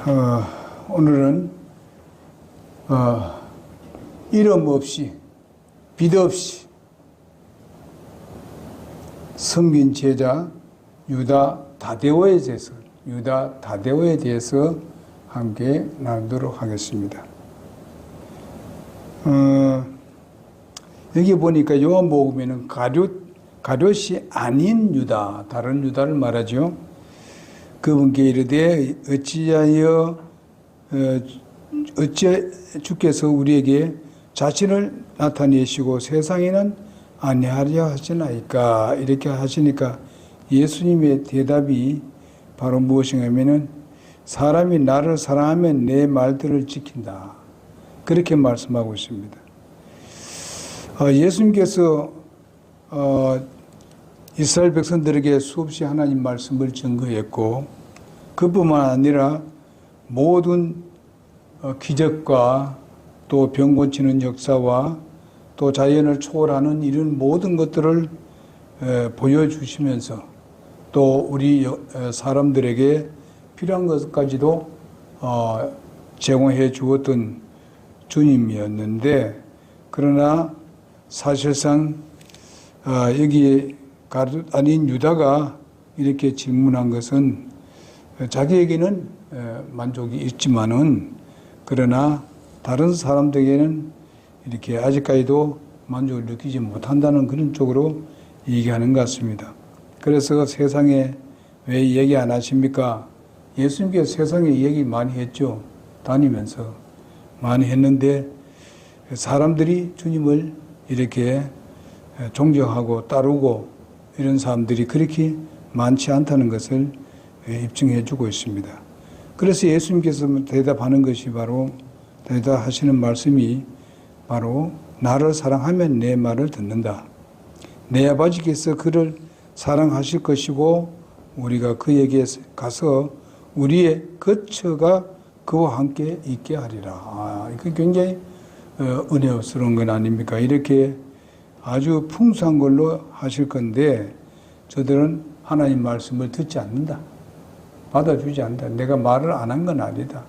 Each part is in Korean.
오늘은 이름 없이 빛 없이 섬긴 제자 유다 다데오에 대해서 함께 나누도록 하겠습니다. 여기 보니까 요한복음에는 가룟이 아닌 유다, 다른 유다를 말하죠. 그분께 이르되 어찌 주께서 우리에게 자신을 나타내시고 세상에는 아니하려 하시나이까, 이렇게 하시니까 예수님의 대답이 바로 무엇인가 하면은 사람이 나를 사랑하면 내 말들을 지킨다, 그렇게 말씀하고 있습니다. 예수님께서 이스라엘 백성들에게 수없이 하나님 말씀을 증거했고, 그뿐만 아니라 모든 기적과 또 병 고치는 역사와 또 자연을 초월하는 이런 모든 것들을 보여주시면서 또 우리 사람들에게 필요한 것까지도 제공해 주었던 주님이었는데, 그러나 사실상 여기 가룟 아닌 유다가 이렇게 질문한 것은 자기에게는 만족이 있지만은, 그러나 다른 사람들에게는 이렇게 아직까지도 만족을 느끼지 못한다는 그런 쪽으로 얘기하는 것 같습니다. 그래서 세상에 왜 얘기 안 하십니까? 예수님께서 세상에 얘기 많이 했죠. 다니면서 많이 했는데 사람들이 주님을 이렇게 존경하고 따르고 이런 사람들이 그렇게 많지 않다는 것을 입증해 주고 있습니다. 그래서 예수님께서 대답하는 것이 바로, 대답하시는 말씀이 바로 나를 사랑하면 내 말을 듣는다. 내 아버지께서 그를 사랑하실 것이고 우리가 그에게 가서 우리의 거처가 그와 함께 있게 하리라. 이게 굉장히 은혜스러운 건 아닙니까? 이렇게 아주 풍성한 걸로 하실 건데 저들은 하나님 말씀을 듣지 않는다. 받아주지 않는다. 내가 말을 안 한 건 아니다.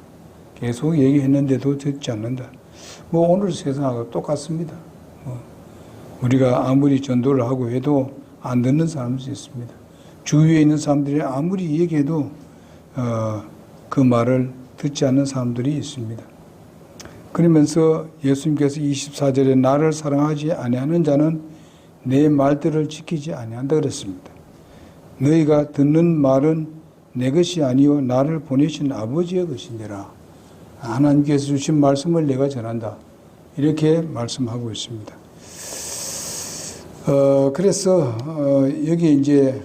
계속 얘기했는데도 듣지 않는다. 오늘 세상하고 똑같습니다. 우리가 아무리 전도를 하고 해도 안 듣는 사람들이 있습니다. 주위에 있는 사람들이 아무리 얘기해도 그 말을 듣지 않는 사람들이 있습니다. 그러면서 예수님께서 24절에 나를 사랑하지 아니하는 자는 내 말들을 지키지 아니한다 그랬습니다. 너희가 듣는 말은 내 것이 아니요 나를 보내신 아버지의 것이니라. 하나님께서 주신 말씀을 내가 전한다, 이렇게 말씀하고 있습니다. 그래서 여기 이제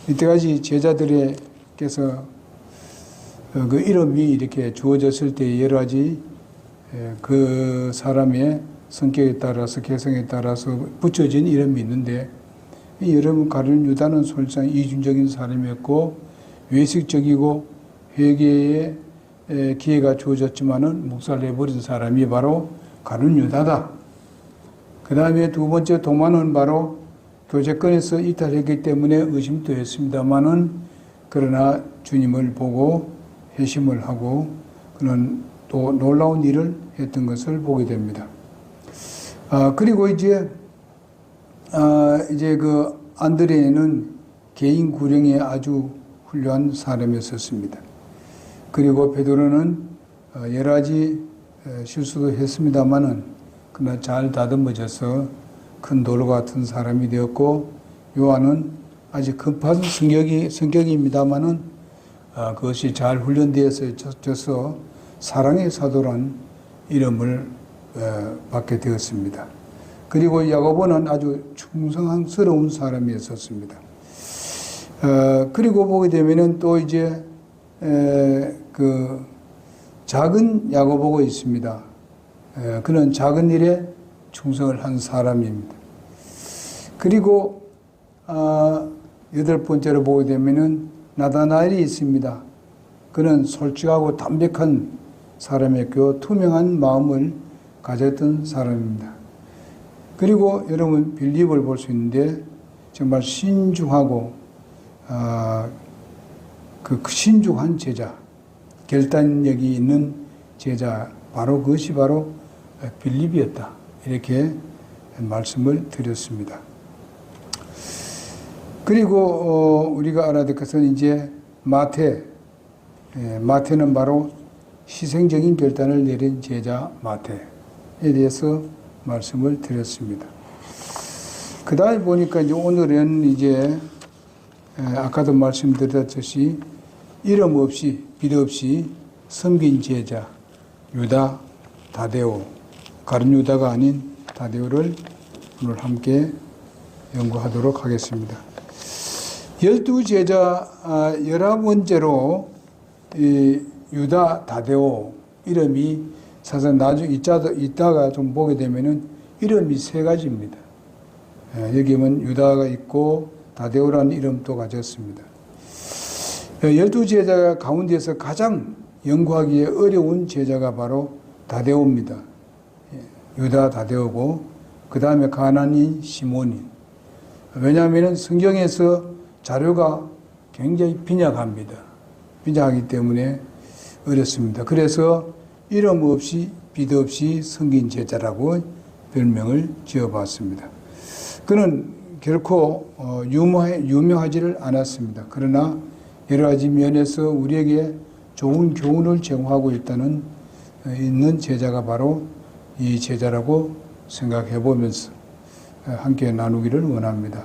이때까지 제자들에게서 그 이름이 이렇게 주어졌을 때 여러 가지 그 사람의 성격에 따라서 개성에 따라서 붙여진 이름이 있는데, 이 이름은 가룟 유다는 솔직히 이중적인 사람이었고 외식적이고 회개의 기회가 주어졌지만은 묵살을 해버린 사람이 바로 가룟 유다다. 그 다음에 두 번째 도마는 바로 교제권에서 이탈했기 때문에 의심도 했습니다만은, 그러나 주님을 보고 회심을 하고 그는 또 놀라운 일을 했던 것을 보게 됩니다. 그리고 이제 그 안드레는 개인 구령에 아주 훌륭한 사람이었습니다. 그리고 베드로는 여러 가지 실수도 했습니다만은 그러나 잘 다듬어져서 큰 돌 같은 사람이 되었고, 요한은 아직 급한 성격입니다만은 그것이 잘 훈련되어서 사랑의 사도란 이름을 받게 되었습니다. 그리고 야고보는 아주 충성스러운 사람이었습니다. 그리고 보게 되면은 또 이제 그 작은 야고보가 있습니다. 그는 작은 일에 충성을 한 사람입니다. 그리고 여덟 번째로 보게 되면은 나다나엘이 있습니다. 그는 솔직하고 담백한 사람이었고 투명한 마음을 가졌던 사람입니다. 그리고 여러분 빌립을 볼 수 있는데 정말 신중하고 그 신중한 제자, 결단력이 있는 제자, 바로 그것이 바로 빌립이었다. 이렇게 말씀을 드렸습니다. 그리고 우리가 알아야 될 것은 이제 마태는 바로 희생적인 결단을 내린 제자 마태에 대해서 말씀을 드렸습니다. 그 다음에 보니까 이제 오늘은 이제 아까도 말씀드렸듯이 이름 없이 빛 없이 섬긴 제자 유다 다데오, 가룟 유다가 아닌 다데오를 오늘 함께 연구하도록 하겠습니다. 12제자 11번째로 유다 다데오 이름이 사실 나중에 이따가 좀 보게 되면은 이름이 세 가지입니다. 여기 보면 유다가 있고 다데오라는 이름도 가졌습니다. 12제자 가운데서 가장 연구하기에 어려운 제자가 바로 다데오입니다. 유다 다데오고 그 다음에 가나니인 시몬인. 왜냐하면 성경에서 자료가 굉장히 빈약합니다. 빈약하기 때문에 어렵습니다. 그래서 이름 없이 빛 없이 섬긴 제자라고 별명을 지어봤습니다. 그는 결코 유명하지를 않았습니다. 그러나 여러 가지 면에서 우리에게 좋은 교훈을 제공하고 있는 제자가 바로 이 제자라고 생각해 보면서 함께 나누기를 원합니다.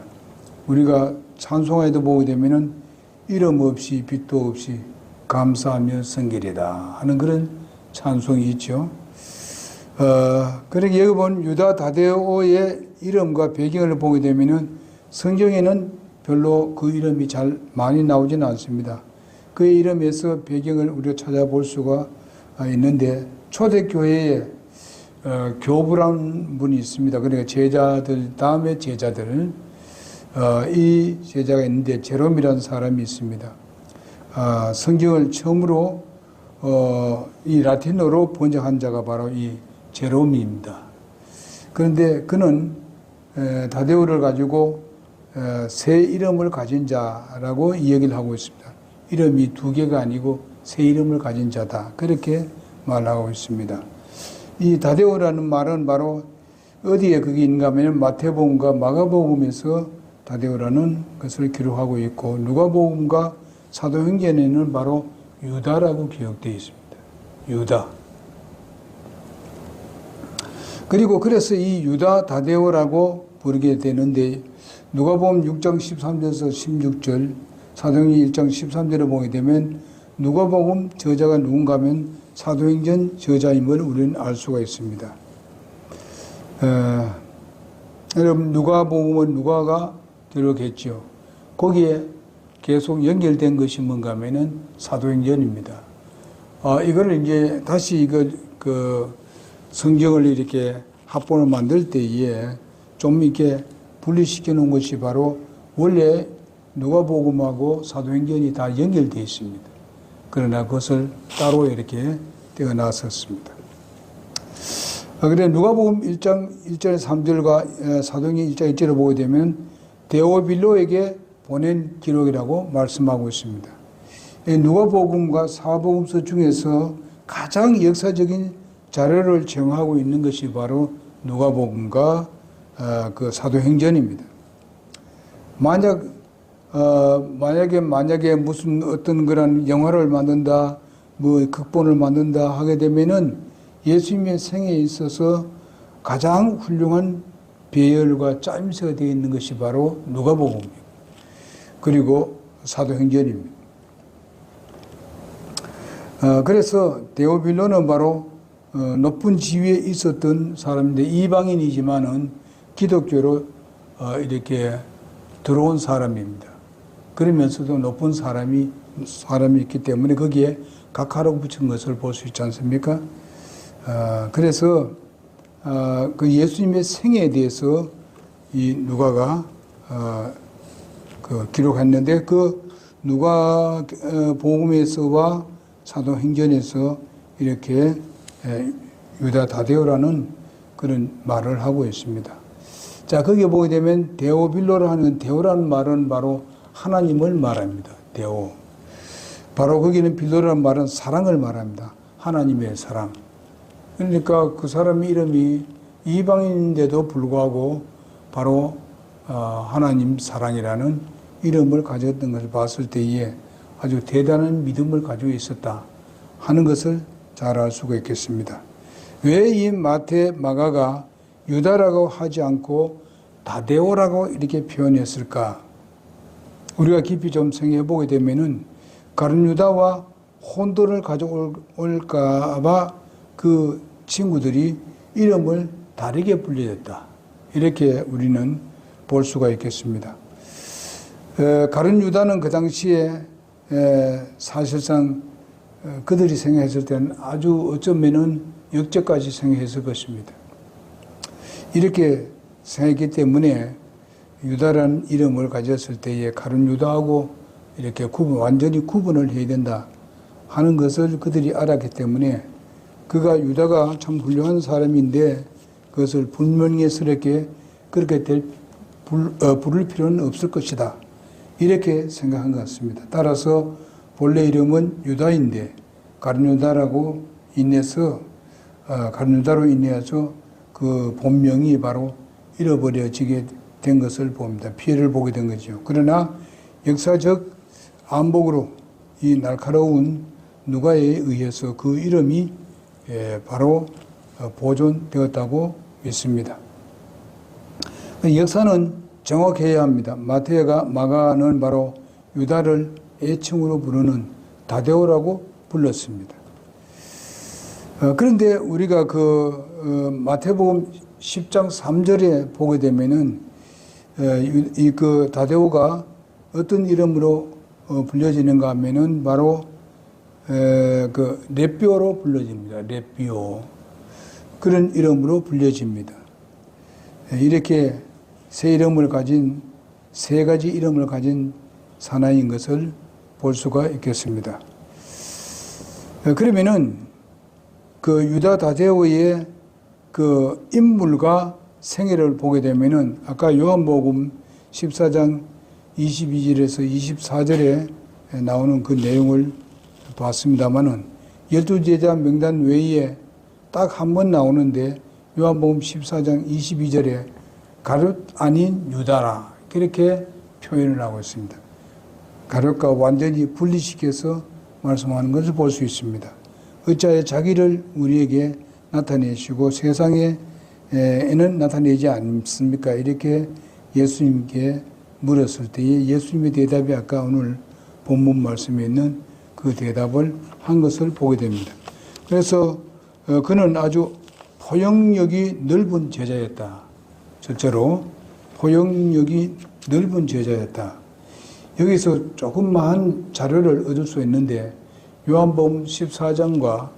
우리가 찬송에도 보게 되면은 이름 없이 빛도 없이 감사하며 성결이다 하는 그런 찬송이 있죠. 그러니까 여기 본 유다 다데오의 이름과 배경을 보게 되면은 성경에는 별로 그 이름이 잘 많이 나오지는 않습니다. 그의 이름에서 배경을 우리가 찾아볼 수가 있는데 초대교회에 교부라는 분이 있습니다. 그러니까 제자들 다음에 제자들 이 제자가 있는데 제롬이라는 사람이 있습니다. 성경을 처음으로 이 라틴어로 번역한 자가 바로 이 제롬입니다. 그런데 그는 다데오를 가지고 새 이름을 가진 자라고 이야기를 하고 있습니다. 이름이 두 개가 아니고 새 이름을 가진 자다. 그렇게 말하고 있습니다. 이 다데오라는 말은 바로 어디에 그게 있는가 하면 마태복음과 마가복음에서 다데오라는 것을 기록하고 있고 누가복음과 사도행전에는 바로 유다라고 기록되어 있습니다. 유다. 그리고 그래서 이 유다 다데오라고 부르게 되는데 누가복음 6장 13절에서 16절, 사도행전 1장 13절을 보게 되면 누가복음 저자가 누군가 하면 사도행전 저자임을 우리는 알 수가 있습니다. 여러분 누가복음은 누가가 들어겠죠. 거기에 계속 연결된 것이 뭔가 하면은 사도행전입니다. 이걸 이제 다시 그 성경을 이렇게 합본을 만들 때에 좀 이렇게 분리시켜 놓은 것이 바로 원래 누가복음하고 사도행전이 다 연결되어 있습니다. 그러나 그것을 따로 이렇게 떼어놨었습니다. 그래 누가복음 1장 1절 3절과 사도행전 1장 1절을 보게 되면 데오빌로에게 보낸 기록이라고 말씀하고 있습니다. 누가복음과 사복음서 중에서 가장 역사적인 자료를 제공하고 있는 것이 바로 누가복음과 그 사도행전입니다. 만약에 무슨 어떤 그런 영화를 만든다, 뭐 극본을 만든다 하게 되면은 예수님의 생애에 있어서 가장 훌륭한 배열과 짜임새가 되어 있는 것이 바로 누가복음이고 그리고 사도행전입니다. 그래서 데오빌로는 바로 높은 지위에 있었던 사람인데 이방인이지만은 기독교로 이렇게 들어온 사람입니다. 그러면서도 높은 사람이 있기 때문에 거기에 각하라고 붙인 것을 볼 수 있지 않습니까? 그래서 그 예수님의 생애에 대해서 이 누가가 기록했는데 그 누가 복음에서와 사도행전에서 이렇게 유다 다데오라는 그런 말을 하고 있습니다. 자, 거기에 보게 되면 데오빌로라 하는 데오라는 말은 바로 하나님을 말합니다. 데오. 바로 거기는 빌도라는 말은 사랑을 말합니다. 하나님의 사랑. 그러니까 그 사람의 이름이 이방인인데도 불구하고 바로 하나님 사랑이라는 이름을 가졌던 것을 봤을 때에 아주 대단한 믿음을 가지고 있었다 하는 것을 잘 알 수가 있겠습니다. 왜 이 마태, 마가가 유다라고 하지 않고 다데오라고 이렇게 표현했을까? 우리가 깊이 좀 생각해 보게 되면은 가룟 유다와 혼돈을 가져올까봐 그 친구들이 이름을 다르게 불려졌다. 이렇게 우리는 볼 수가 있겠습니다. 가룟 유다는 그 당시에 사실상 그들이 생각했을 때는 아주 어쩌면은 역적까지 생각했을 것입니다. 이렇게 생각했기 때문에 유다라는 이름을 가졌을 때에 가룟 유다하고 이렇게 완전히 구분을 해야 된다 하는 것을 그들이 알았기 때문에 그가 유다가 참 훌륭한 사람인데 그것을 불명예스럽게 그렇게 부를 필요는 없을 것이다. 이렇게 생각한 것 같습니다. 따라서 본래 이름은 유다인데 가룟 유다라고 인해서 그 본명이 바로 잃어버려지게 된 것을 봅니다. 피해를 보게 된 거죠. 그러나 역사적 안목으로 이 날카로운 누가에 의해서 그 이름이 바로 보존되었다고 믿습니다. 역사는 정확해야 합니다. 마태가 마가는 바로 유다를 애칭으로 부르는 다데오라고 불렀습니다. 그런데 우리가 마태복음 10장 3절에 보게 되면은 그 다데오가 어떤 이름으로 불려지는가 하면은 바로 그 렙비오로 불려집니다. 렙비오. 그런 이름으로 불려집니다. 이렇게 세 가지 이름을 가진 사나이인 것을 볼 수가 있겠습니다. 그러면은 그 유다 다데오의 그 인물과 생애를 보게 되면은 아까 요한복음 14장 22절에서 24절에 나오는 그 내용을 봤습니다만은 12제자 명단 외에 딱 한 번 나오는데 요한복음 14장 22절에 가룟 아닌 유다라 그렇게 표현을 하고 있습니다. 가룟과 완전히 분리시켜서 말씀하는 것을 볼 수 있습니다. 어찌하여 자기를 우리에게 나타내시고 세상에는 나타내지 않습니까? 이렇게 예수님께 물었을 때에 예수님의 대답이 아까 오늘 본문 말씀에 있는 그 대답을 한 것을 보게 됩니다. 그래서 그는 아주 포용력이 넓은 제자였다. 실제로 포용력이 넓은 제자였다. 여기서 조금만 자료를 얻을 수 있는데 요한복음 14장과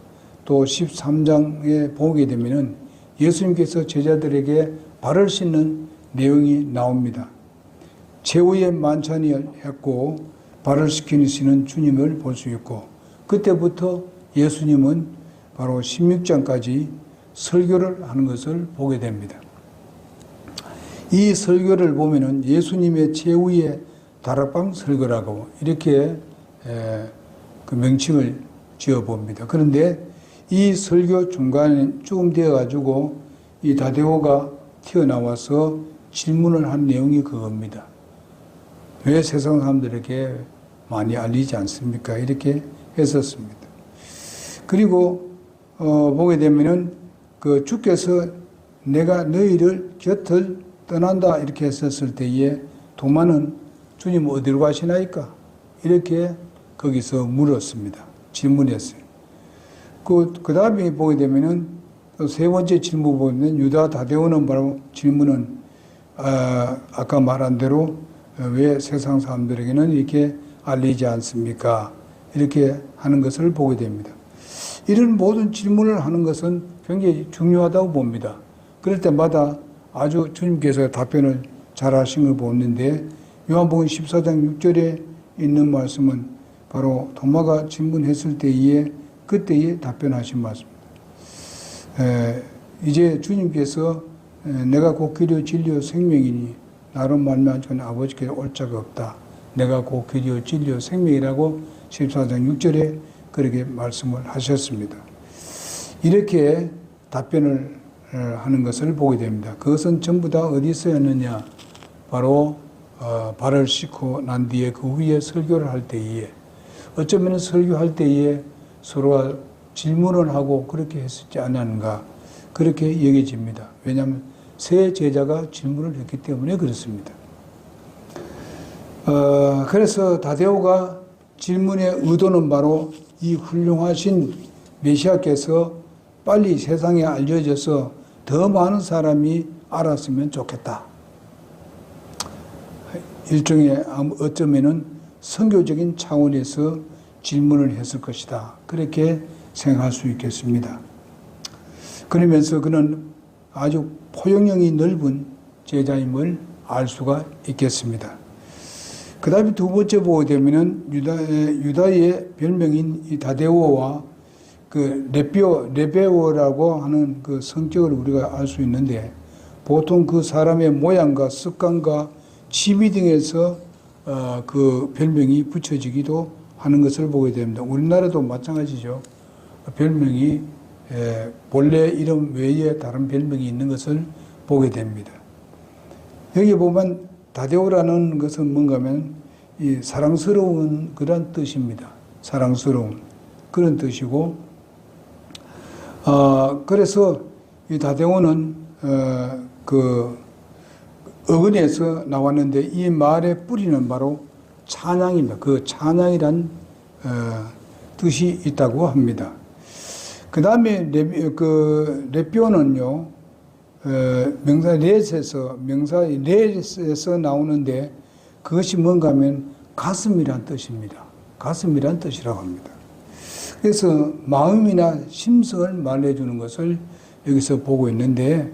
또 13장에 보게 되면은 예수님께서 제자들에게 발을 씻는 내용이 나옵니다. 최후의 만찬을 했고 발을 씻기시는 주님을 볼 수 있고 그때부터 예수님은 바로 16장까지 설교를 하는 것을 보게 됩니다. 이 설교를 보면은 예수님의 최후의 다락방 설교라고 이렇게 그 명칭을 지어 봅니다. 그런데 이 설교 중간쯤 되어 가지고 이 다데오가 튀어나와서 질문을 한 내용이 그겁니다. 왜 세상 사람들에게 많이 알리지 않습니까? 이렇게 했었습니다. 그리고 보게 되면은 그 주께서 내가 너희를 곁을 떠난다 이렇게 했었을 때에 도마는 주님 어디로 가시나이까? 이렇게 거기서 물었습니다. 질문했어요. 그 다음에 보게 되면은 또 세 번째 질문 보면 유다 다데오는 바로 질문은 아까 말한 대로 왜 세상 사람들에게는 이렇게 알리지 않습니까? 이렇게 하는 것을 보게 됩니다. 이런 모든 질문을 하는 것은 굉장히 중요하다고 봅니다. 그럴 때마다 아주 주님께서 답변을 잘 하신 걸 보는데 요한복음 14장 6절에 있는 말씀은 바로 도마가 질문했을 때에 그때에 답변하신 말씀입니다. 이제 주님께서 내가 곧 길이요 진리요 생명이니 나로 말미암아 아버지께 올 자가 없다. 내가 곧 길이요 진리요 생명이라고 14장 6절에 그렇게 말씀을 하셨습니다. 이렇게 답변을 하는 것을 보게 됩니다. 그것은 전부 다 어디서였느냐? 바로 발을 씻고 난 뒤에 그 후에 설교를 할 때에, 어쩌면 설교할 때에 서로가 질문을 하고 그렇게 했었지 않았는가, 그렇게 여겨집니다. 왜냐하면 새 제자가 질문을 했기 때문에 그렇습니다. 그래서 다데오가 질문의 의도는 바로 이 훌륭하신 메시아께서 빨리 세상에 알려져서 더 많은 사람이 알았으면 좋겠다. 일종의 어쩌면은 선교적인 차원에서 질문을 했을 것이다. 그렇게 생각할 수 있겠습니다. 그러면서 그는 아주 포용력이 넓은 제자임을 알 수가 있겠습니다. 그 다음에 두 번째 보게 되면은 유다의 별명인 이 다데오와 그 레베오라고 하는 그 성격을 우리가 알 수 있는데, 보통 그 사람의 모양과 습관과 취미 등에서 그 별명이 붙여지기도 하는 것을 보게 됩니다. 우리나라도 마찬가지죠. 별명이 본래 이름 외에 다른 별명이 있는 것을 보게 됩니다. 여기 보면 다데오라는 것은 뭔가 하면 이 사랑스러운 그런 뜻입니다. 사랑스러운 그런 뜻이고, 그래서 이 다데오는 그 어근에서 나왔는데, 이 말의 뿌리는 바로 찬양입니다. 그 찬양이란 뜻이 있다고 합니다. 그 다음에 레뼈는요, 명사 렛에서 나오는데, 그것이 뭔가 하면 가슴이란 뜻입니다. 가슴이란 뜻이라고 합니다. 그래서 마음이나 심성을 말해주는 것을 여기서 보고 있는데,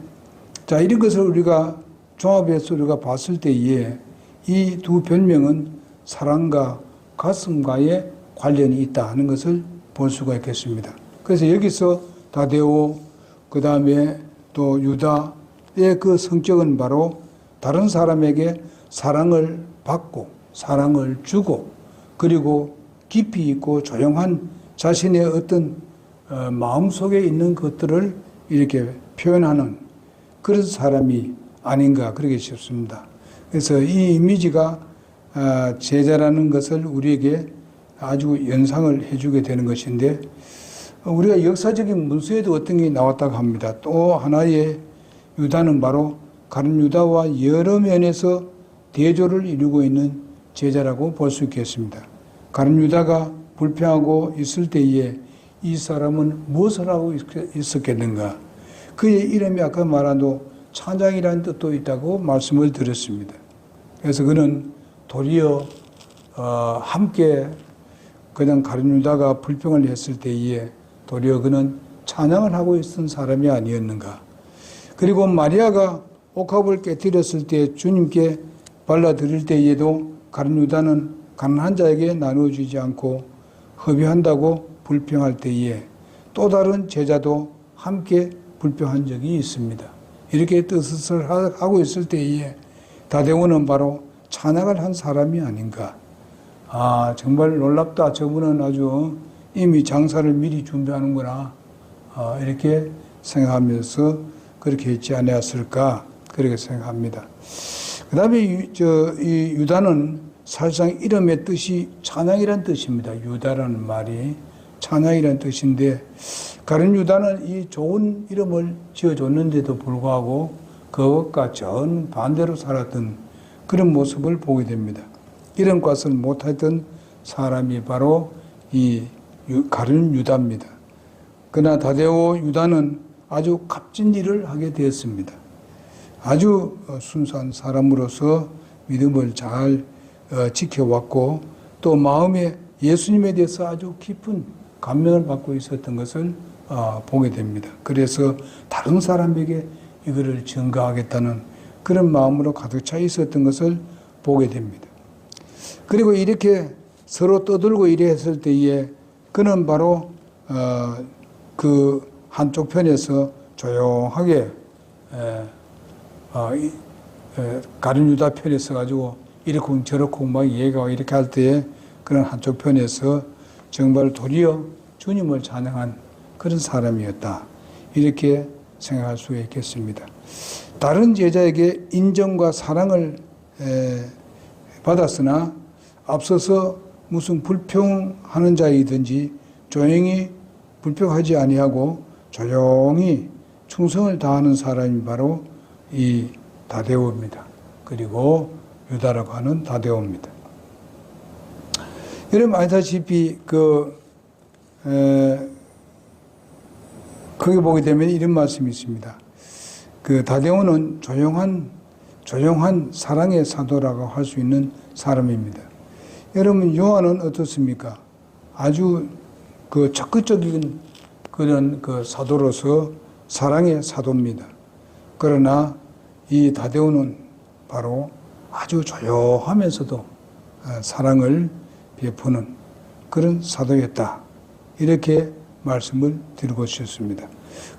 자, 이런 것을 우리가 종합해서 우리가 봤을 때에 이 두 별명은 사랑과 가슴과의 관련이 있다 하는 것을 볼 수가 있겠습니다. 그래서 여기서 다데오, 그 다음에 또 유다의 그 성격은 바로 다른 사람에게 사랑을 받고 사랑을 주고, 그리고 깊이 있고 조용한 자신의 어떤 마음속에 있는 것들을 이렇게 표현하는 그런 사람이 아닌가 그렇게 싶습니다. 그래서 이 이미지가 제자라는 것을 우리에게 아주 연상을 해주게 되는 것인데, 우리가 역사적인 문서에도 어떤 게 나왔다고 합니다. 또 하나의 유다는 바로 가룟 유다와 여러 면에서 대조를 이루고 있는 제자라고 볼 수 있겠습니다. 가룟 유다가 불평하고 있을 때에 이 사람은 무엇을 하고 있었겠는가? 그의 이름이 아까 말한 찬양이라는 뜻도 있다고 말씀을 드렸습니다. 그래서 그는 도리어 함께 그냥 가룟 유다가 불평을 했을 때에 도리어 그는 찬양을 하고 있던 사람이 아니었는가. 그리고 마리아가 옥합을 깨뜨렸을 때 주님께 발라드릴 때에도 가룟 유다는 가난한 자에게 나누어주지 않고 허비한다고 불평할 때에 또 다른 제자도 함께 불평한 적이 있습니다. 이렇게 뜻을 하고 있을 때에 다데오는 바로 찬양을 한 사람이 아닌가. 정말 놀랍다. 저분은 아주 이미 장사를 미리 준비하는구나. 이렇게 생각하면서 그렇게 했지 않았을까. 그렇게 생각합니다. 그 다음에 이 유다는 사실상 이름의 뜻이 찬양이란 뜻입니다. 유다라는 말이 찬양이란 뜻인데, 가룟 유다는 이 좋은 이름을 지어줬는데도 불구하고 그것과 정반대로 살았던 그런 모습을 보게 됩니다. 이런 것을 못했던 사람이 바로 이 가룟 유다입니다. 그러나 다데오 유다는 아주 값진 일을 하게 되었습니다. 아주 순수한 사람으로서 믿음을 잘 지켜왔고, 또 마음에 예수님에 대해서 아주 깊은 감명을 받고 있었던 것을 보게 됩니다. 그래서 다른 사람에게 이거를 증거하겠다는 그런 마음으로 가득 차 있었던 것을 보게 됩니다. 그리고 이렇게 서로 떠들고 이래 했을 때에 그는 바로 그 한쪽 편에서 조용하게 가룟 유다 편에 서가지고 이렇고 저렇고 막 얘기하고 이렇게 할 때에 그런 한쪽 편에서 정말 도리어 주님을 찬양한 그런 사람이었다. 이렇게 생각할 수 있겠습니다. 다른 제자에게 인정과 사랑을 받았으나 앞서서 무슨 불평하는 자이든지 조용히 불평하지 아니하고 조용히 충성을 다하는 사람이 바로 이 다데오입니다. 그리고 유다라고 하는 다데오입니다. 여러분 아시다시피 거기 보게 되면 이런 말씀이 있습니다. 그 다데오는 조용한 사랑의 사도라고 할 수 있는 사람입니다. 여러분 요한은 어떻습니까? 아주 그 적극적인 그런 그 사도로서 사랑의 사도입니다. 그러나 이 다데오는 바로 아주 조용하면서도 사랑을 베푸는 그런 사도였다. 이렇게 말씀을 드리고 싶습니다.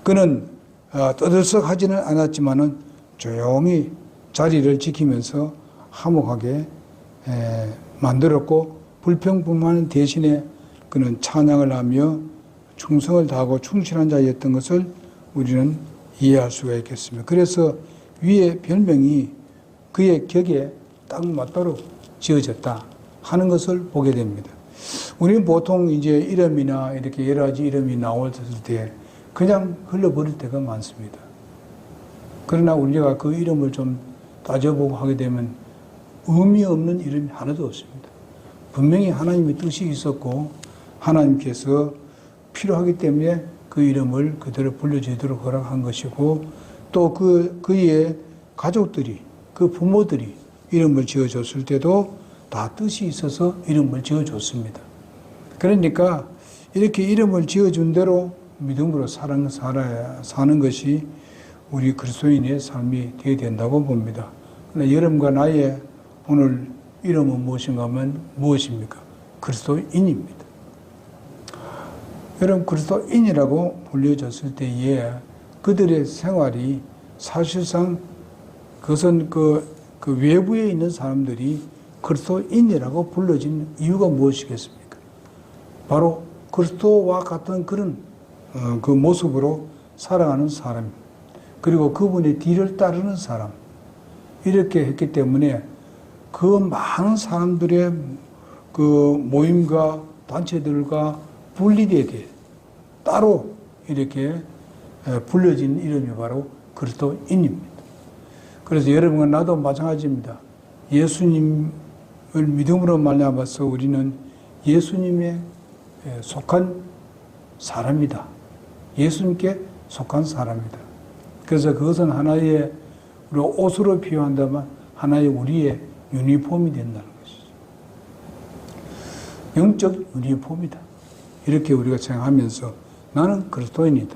그는 떠들썩하지는 않았지만은 조용히 자리를 지키면서 화목하게 만들었고 불평불만 대신에 그는 찬양을 하며 충성을 다하고 충실한 자였던 것을 우리는 이해할 수가 있겠습니다. 그래서 위의 별명이 그의 격에 딱 맞도록 지어졌다 하는 것을 보게 됩니다. 우리는 보통 이제 이름이나 이렇게 여러 가지 이름이 나올 때 그냥 흘러버릴 때가 많습니다. 그러나 우리가 그 이름을 좀 따져보고 하게 되면 의미 없는 이름이 하나도 없습니다. 분명히 하나님의 뜻이 있었고 하나님께서 필요하기 때문에 그 이름을 그대로 불려지도록 허락한 것이고 또 그의 가족들이 그 부모들이 이름을 지어줬을 때도 다 뜻이 있어서 이름을 지어줬습니다. 그러니까 이렇게 이름을 지어준 대로 믿음으로 사는 것이 우리 그리스도인의 삶이 되어야 된다고 봅니다. 그러나 여러분과 나의 오늘 이름은 무엇인가 하면 무엇입니까? 그리스도인입니다. 여러분 그리스도인이라고 불려졌을 때에 그들의 생활이 사실상 그것은 그 외부에 있는 사람들이 그리스도인이라고 불러진 이유가 무엇이겠습니까? 바로 그리스도와 같은 그런 그 모습으로 살아가는 사람, 그리고 그분의 뒤를 따르는 사람, 이렇게 했기 때문에 그 많은 사람들의 그 모임과 단체들과 분리되게 돼 따로 이렇게 불려진 이름이 바로 그리스도인입니다. 그래서 여러분과 나도 마찬가지입니다. 예수님을 믿음으로 말미암아서 우리는 예수님에 속한 사람이다. 예수님께 속한 사람이다. 그래서 그것은 하나의 우리 옷으로 표현한다면 하나의 우리의 유니폼이 된다는 것이죠. 영적 유니폼이다. 이렇게 우리가 생각하면서 나는 그리스도인이다.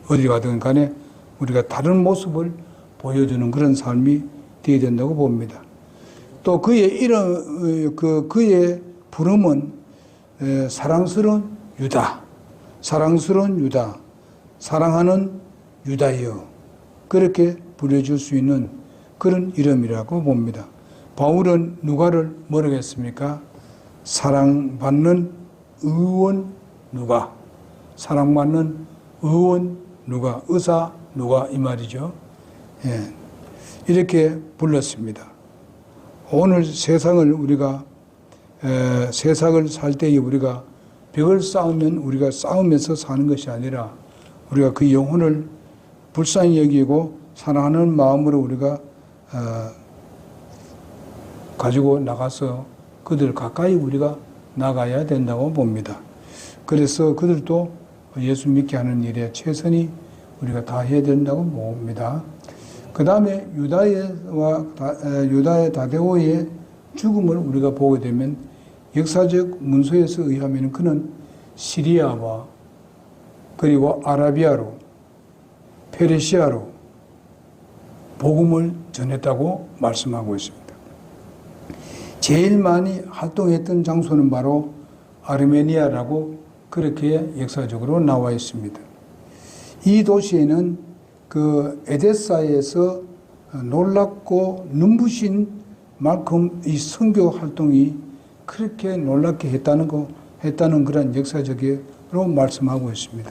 어디 가든 간에 우리가 다른 모습을 보여주는 그런 삶이 되어야 된다고 봅니다. 또 그의 그의 부름은 사랑스러운 유다, 사랑스러운 유다, 사랑하는 유다여, 그렇게 부려줄 수 있는 그런 이름이라고 봅니다. 바울은 누가를 뭐라고 했습니까? 사랑받는 의원 누가, 사랑받는 의원 누가, 의사 누가 이 말이죠. 예, 이렇게 불렀습니다. 오늘 세상을 우리가 세상을 살 때에 우리가 벽을 쌓으면 우리가 싸우면서 사는 것이 아니라 우리가 그 영혼을 불쌍히 여기고 사랑하는 마음으로 우리가 가지고 나가서 그들 가까이 우리가 나가야 된다고 봅니다. 그래서 그들도 예수 믿게 하는 일에 최선이 우리가 다 해야 된다고 봅니다. 그 다음에 유다의 다데오의 죽음을 우리가 보게 되면 역사적 문서에서 의하면 그는 시리아와 그리고 아라비아로 페르시아로 복음을 전했다고 말씀하고 있습니다. 제일 많이 활동했던 장소는 바로 아르메니아라고 그렇게 역사적으로 나와 있습니다. 이 도시에는 그 에데사에서 놀랍고 눈부신 만큼 이 선교 활동이 그렇게 놀랍게 했다는 그런 역사적으로 말씀하고 있습니다.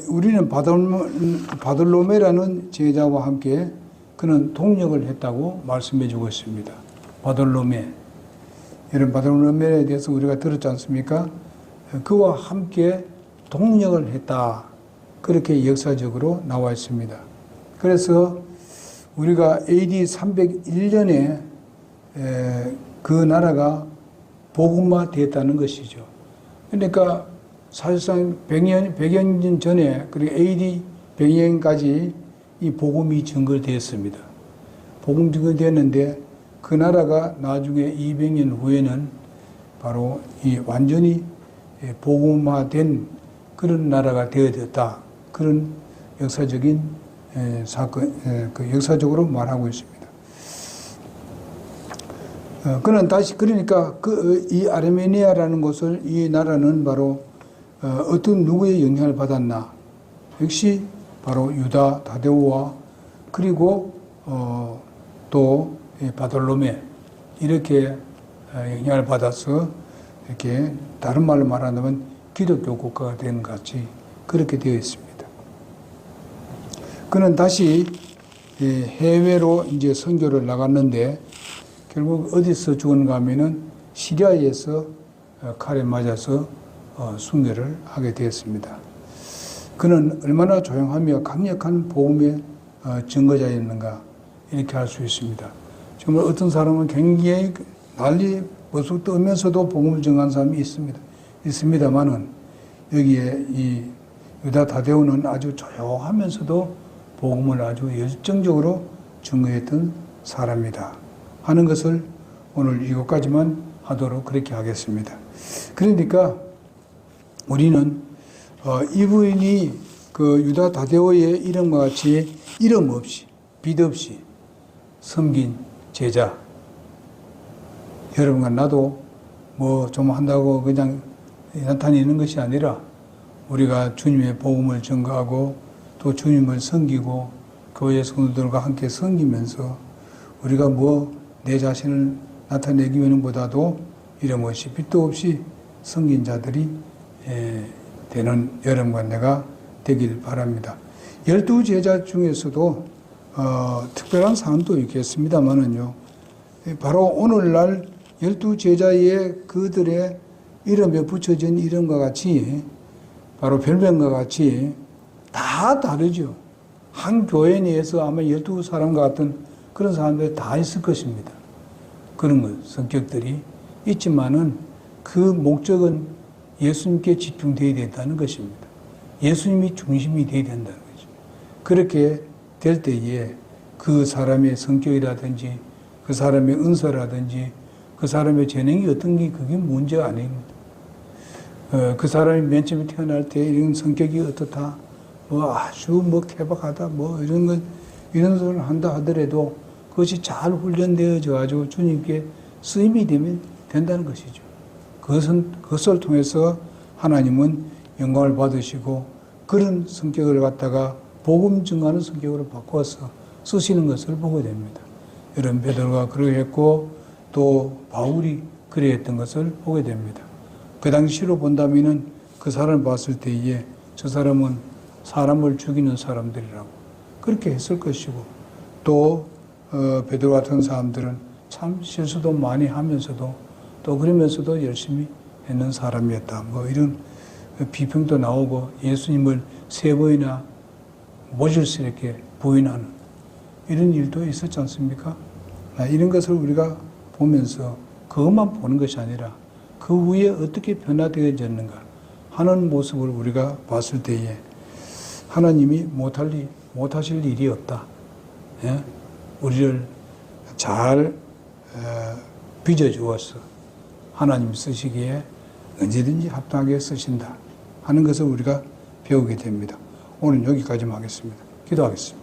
우리는 바돌로메라는 제자와 함께 그는 동역을 했다고 말씀해 주고 있습니다. 바돌로메. 이런 바돌로메에 대해서 우리가 들었지 않습니까? 그와 함께 동역을 했다. 그렇게 역사적으로 나와 있습니다. 그래서 우리가 AD 301년에 그 나라가 복음화 됐다는 것이죠. 그러니까 사실상 100여 년 전에, 그리고 AD 100년까지 이 복음이 증거되었습니다. 복음 증거되었는데 그 나라가 나중에 200년 후에는 바로 이 완전히 복음화된 그런 나라가 되어졌다. 그런 역사적인 사건, 그 역사적으로 말하고 있습니다. 그는 다시, 그러니까 이 아르메니아라는 곳을, 이 나라는 바로 어떤 누구의 영향을 받았나? 역시 바로 유다 다데오와 그리고 또 바돌로메, 이렇게 영향을 받아서 이렇게 다른 말로 말하자면 기독교 국가가 된 것 같이 그렇게 되어 있습니다. 그는 다시 해외로 이제 선교를 나갔는데 결국 어디서 죽었는가 하면은 시리아에서 칼에 맞아서 순교를 하게 되었습니다. 그는 얼마나 조용하며 강력한 복음의 증거자였는가 이렇게 할 수 있습니다. 정말 어떤 사람은 굉장히 난리 버섯 떠면서도 복음을 증거한 사람이 있습니다만은 여기에 이 유다 다데오는 아주 조용하면서도 복음을 아주 열정적으로 증거했던 사람이다 하는 것을 오늘 이것까지만 하도록 그렇게 하겠습니다. 그러니까 우리는 이분이 그 유다 다데오의 이름과 같이 이름 없이 빛 없이 섬긴 제자, 여러분과 나도 뭐 좀 한다고 그냥 나타내는 것이 아니라 우리가 주님의 복음을 증거하고 또 주님을 섬기고 교회 성도들과 함께 섬기면서 우리가 뭐 내 자신을 나타내기 위해서보다도 이름 없이 빛도 없이 섬긴 자들이 되는 여러분과 내가 되길 바랍니다. 12제자 중에서도 특별한 사람도 있겠습니다만은요. 바로 오늘날 12제자의 그들의 이름에 붙여진 이름과 같이 바로 별명과 같이 다 다르죠. 한 교회 내에서 아마 12사람과 같은 그런 사람들이 다 있을 것입니다. 그런 것, 성격들이 있지만은 그 목적은 예수님께 집중되어야 된다는 것입니다. 예수님이 중심이 되어야 된다는 거죠. 그렇게 될 때에 그 사람의 성격이라든지 그 사람의 은사라든지 그 사람의 재능이 어떤 게 그게 문제가 아닙니다. 그 사람이 맨 처음에 태어날 때 이런 성격이 어떻다, 뭐 아주 뭐 케박하다, 뭐 이런 것, 이런 소리를 한다 하더라도 그것이 잘 훈련되어져 가지고 주님께 쓰임이 되면 된다는 것이죠. 그것을 통해서 하나님은 영광을 받으시고 그런 성격을 갖다가 복음 증거하는 성격으로 바꿔서 쓰시는 것을 보게 됩니다. 여러분 베드로가 그러했고 또 바울이 그러했던 것을 보게 됩니다. 그 당시로 본다면은 그 사람을 봤을 때에 저 사람은 사람을 죽이는 사람들이라고 그렇게 했을 것이고 또 베드로 같은 사람들은 참 실수도 많이 하면서도 또 그러면서도 열심히 했는 사람이었다. 뭐 이런 비평도 나오고 예수님을 3번이나 모질스럽게 부인하는 이런 일도 있었지 않습니까? 이런 것을 우리가 보면서 그것만 보는 것이 아니라 그 후에 어떻게 변화되어졌는가 하는 모습을 우리가 봤을 때에 하나님이 못하실 일이 없다. 예? 우리를 잘 빚어주어서 하나님 쓰시기에 언제든지 합당하게 쓰신다 하는 것을 우리가 배우게 됩니다. 오늘 여기까지만 하겠습니다. 기도하겠습니다.